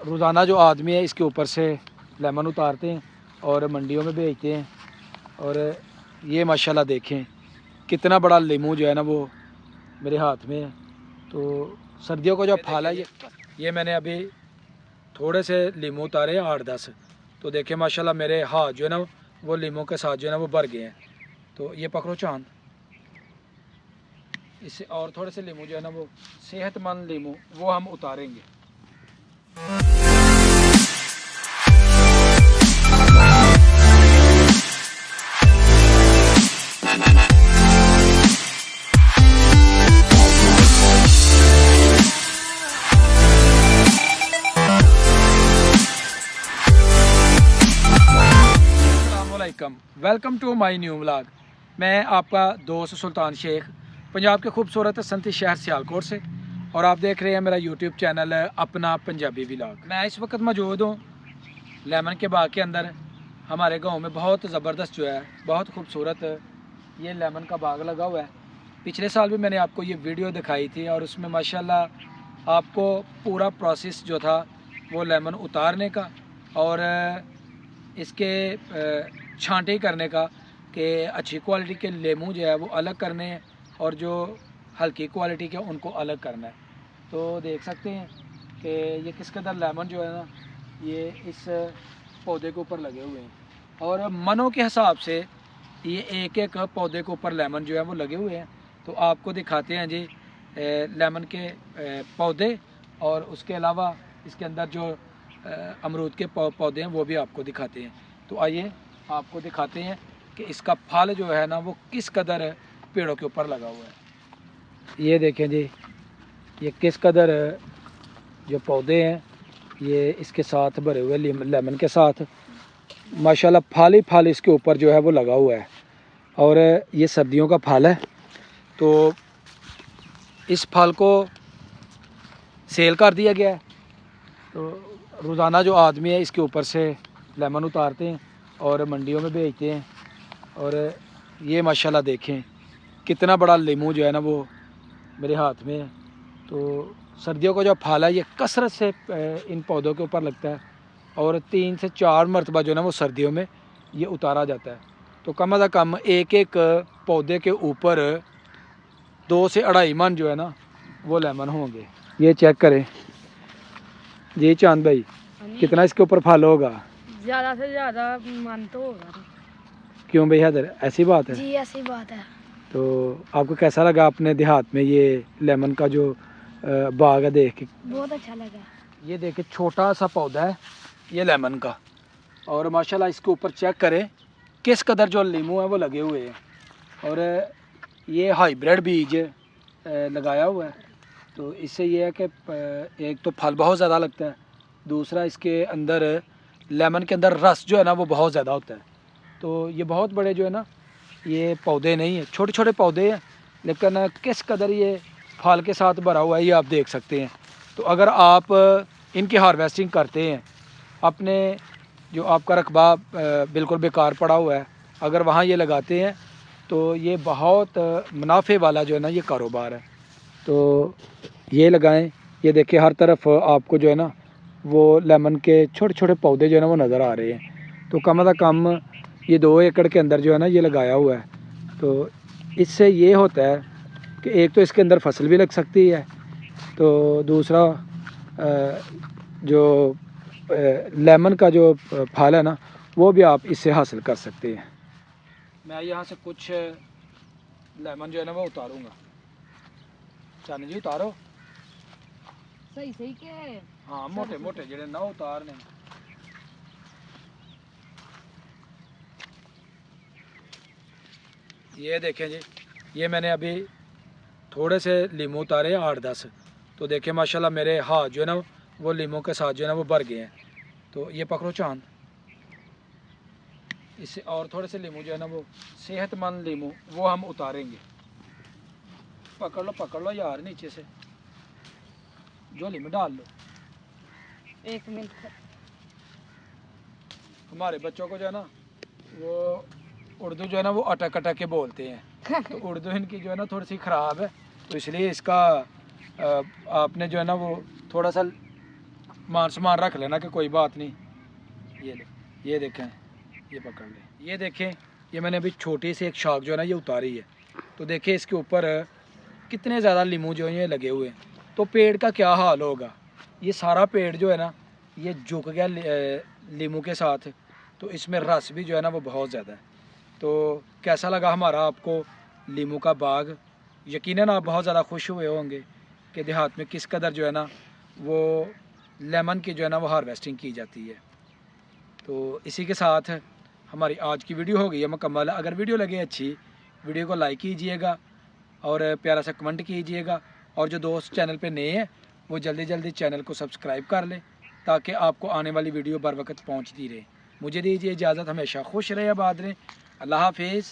रोज़ाना जो आदमी है इसके ऊपर से लेमन उतारते हैं और मंडियों में बेचते हैं। और ये माशाल्लाह देखें कितना बड़ा लीमू जो है ना वो मेरे हाथ में है। तो सर्दियों का जो फल है ये मैंने अभी थोड़े से लीमू उतारे हैं 8-10। तो देखें माशाल्लाह मेरे हाथ जो है ना वो लीमू के साथ जो है ना वो भर गए हैं। तो ये पकड़ो चांद, इससे और थोड़े से लीमू जो है ना वो सेहतमंद लीमू वो हम उतारेंगे। Welcome to my new vlog. मैं आपका दोस्त सुल्तान शेख पंजाब के खूबसूरत संती शहर सियालकोट से, और आप देख रहे हैं मेरा यूट्यूब चैनल अपना पंजाबी व्लॉग। मैं इस वक्त मौजूद हूँ लेमन के बाग के अंदर। हमारे गांव में बहुत ज़बरदस्त जो है बहुत खूबसूरत ये लेमन का बाग लगा हुआ है। पिछले साल भी मैंने आपको ये वीडियो दिखाई थी और उसमें माशाल्लाह आपको पूरा प्रोसेस जो था वो लेमन उतारने का और इसके छांटे करने का कि अच्छी क्वालिटी के लेमू जो है वो अलग करने हैं और जो हल्की क्वालिटी के उनको अलग करना है। तो देख सकते हैं कि ये किस कदर लेमन जो है ना ये इस पौधे के ऊपर लगे हुए हैं और मनों के हिसाब से ये एक एक पौधे के ऊपर लेमन जो है वो लगे हुए हैं। तो आपको दिखाते हैं जी लेमन के पौधे, और उसके अलावा इसके अंदर जो अमरूद के पौधे हैं वो भी आपको दिखाते हैं। तो आइए आपको दिखाते हैं कि इसका फल जो है ना वो किस कदर पेड़ों के ऊपर लगा हुआ है। ये देखें जी ये किस कदर जो पौधे हैं ये इसके साथ भरे हुए लेमन के साथ माशाल्लाह फल ही फल इसके ऊपर जो है वो लगा हुआ है। और ये सर्दियों का फल है। तो इस फल को सेल कर दिया गया है। तो रोज़ाना जो आदमी है इसके ऊपर से लेमन उतारते हैं और मंडियों में बेचते हैं। और ये माशाल्लाह देखें कितना बड़ा लीमू जो है ना वो मेरे हाथ में है। तो सर्दियों का जो फल है ये कसरत से इन पौधों के ऊपर लगता है और 3 से 4 मरतबा जो है ना वो सर्दियों में ये उतारा जाता है। तो कम अज़ कम एक एक पौधे के ऊपर 2 से 2.5 मन जो है ना वो लेमन होंगे। ये चेक करें जी चांद भाई कितना इसके ऊपर फल होगा? ज़्यादा से ज़्यादा मन तो होगा। क्यों भाई हैदर, ऐसी बात है? जी ऐसी बात है। तो आपको कैसा लगा अपने देहात में ये लेमन का जो बाग है देख के? बहुत अच्छा लगा। ये देखिए छोटा सा पौधा है ये लेमन का, और माशाल्लाह इसके ऊपर चेक करें किस कदर जो लीमू है वो लगे हुए हैं। और ये हाइब्रिड बीज लगाया हुआ है। तो इससे ये है कि एक तो फल बहुत ज़्यादा लगता है, दूसरा इसके अंदर लेमन के अंदर रस जो है ना वो बहुत ज़्यादा होता है। तो ये बहुत बड़े जो है ना ये पौधे नहीं है, छोटे छोटे पौधे हैं, लेकिन किस कदर ये फल के साथ भरा हुआ है ये आप देख सकते हैं। तो अगर आप इनकी हार्वेस्टिंग करते हैं, अपने जो आपका रकबा बिल्कुल बेकार पड़ा हुआ है अगर वहाँ ये लगाते हैं तो ये बहुत मुनाफे वाला जो है ना ये कारोबार है। तो ये लगाएं। ये देखिए हर तरफ आपको जो है ना वो लेमन के छोटे छोटे पौधे जो है ना वो नज़र आ रहे हैं। तो कम अज़ कम ये 2 एकड़ के अंदर जो है ना ये लगाया हुआ है। तो इससे ये होता है कि एक तो इसके अंदर फसल भी लग सकती है, तो दूसरा जो लेमन का जो फल है ना वो भी आप इससे हासिल कर सकते हैं। मैं यहाँ से कुछ लेमन जो है ना वो उतारूँगा। चांद जी उतारो। सही सही के हाँ मोटे मोटे जेड़े ना उतारने। ये देखें जी ये मैंने अभी थोड़े से लीमू उतारे 8-10। तो देखें माशाल्लाह मेरे हाथ जो है ना वो लीमू के साथ जो है ना वो भर गए हैं। तो ये पकड़ो चांद, इससे और थोड़े से लीमू जो है ना वो सेहतमंद लीमू वो हम उतारेंगे। पकड़ लो यार नीचे से झोली में डाल लो। 1 मिनट। हमारे बच्चों को जो है ना वो उर्दू जो है ना वो अटक अटक के बोलते हैं। तो उर्दू इनकी जो है ना थोड़ी सी ख़राब है, तो इसलिए इसका आपने जो है ना वो थोड़ा सा मान सम्मान रख लेना कि कोई बात नहीं। ये देखें, ये पकड़ ले, ये देखें, ये मैंने अभी छोटी सी एक शाख जो है ना ये उतारी है। तो देखें इसके ऊपर कितने ज़्यादा लीमू जो है ये लगे हुए हैं। तो पेड़ का क्या हाल होगा, ये सारा पेड़ जो है ना ये झुक गया लीमू के साथ। तो इसमें रस भी जो है ना वो बहुत ज़्यादा है। तो कैसा लगा हमारा आपको लीमू का बाग? यकीनन आप बहुत ज़्यादा खुश हुए होंगे कि देहात में किस कदर जो है ना वो लेमन की जो है ना वो हार्वेस्टिंग की जाती है। तो इसी के साथ हमारी आज की वीडियो हो गई है मुकम्मल। अगर वीडियो लगे अच्छी, वीडियो को लाइक कीजिएगा और प्यारा सा कमेंट कीजिएगा। और जो दोस्त चैनल पे नए हैं वो जल्दी जल्दी चैनल को सब्सक्राइब कर लें ताकि आपको आने वाली वीडियो बर वक्त पहुँचती रहे। मुझे दीजिए इजाज़त, हमेशा खुश रहे, आबाद रहें। अल्लाह हाफिज़।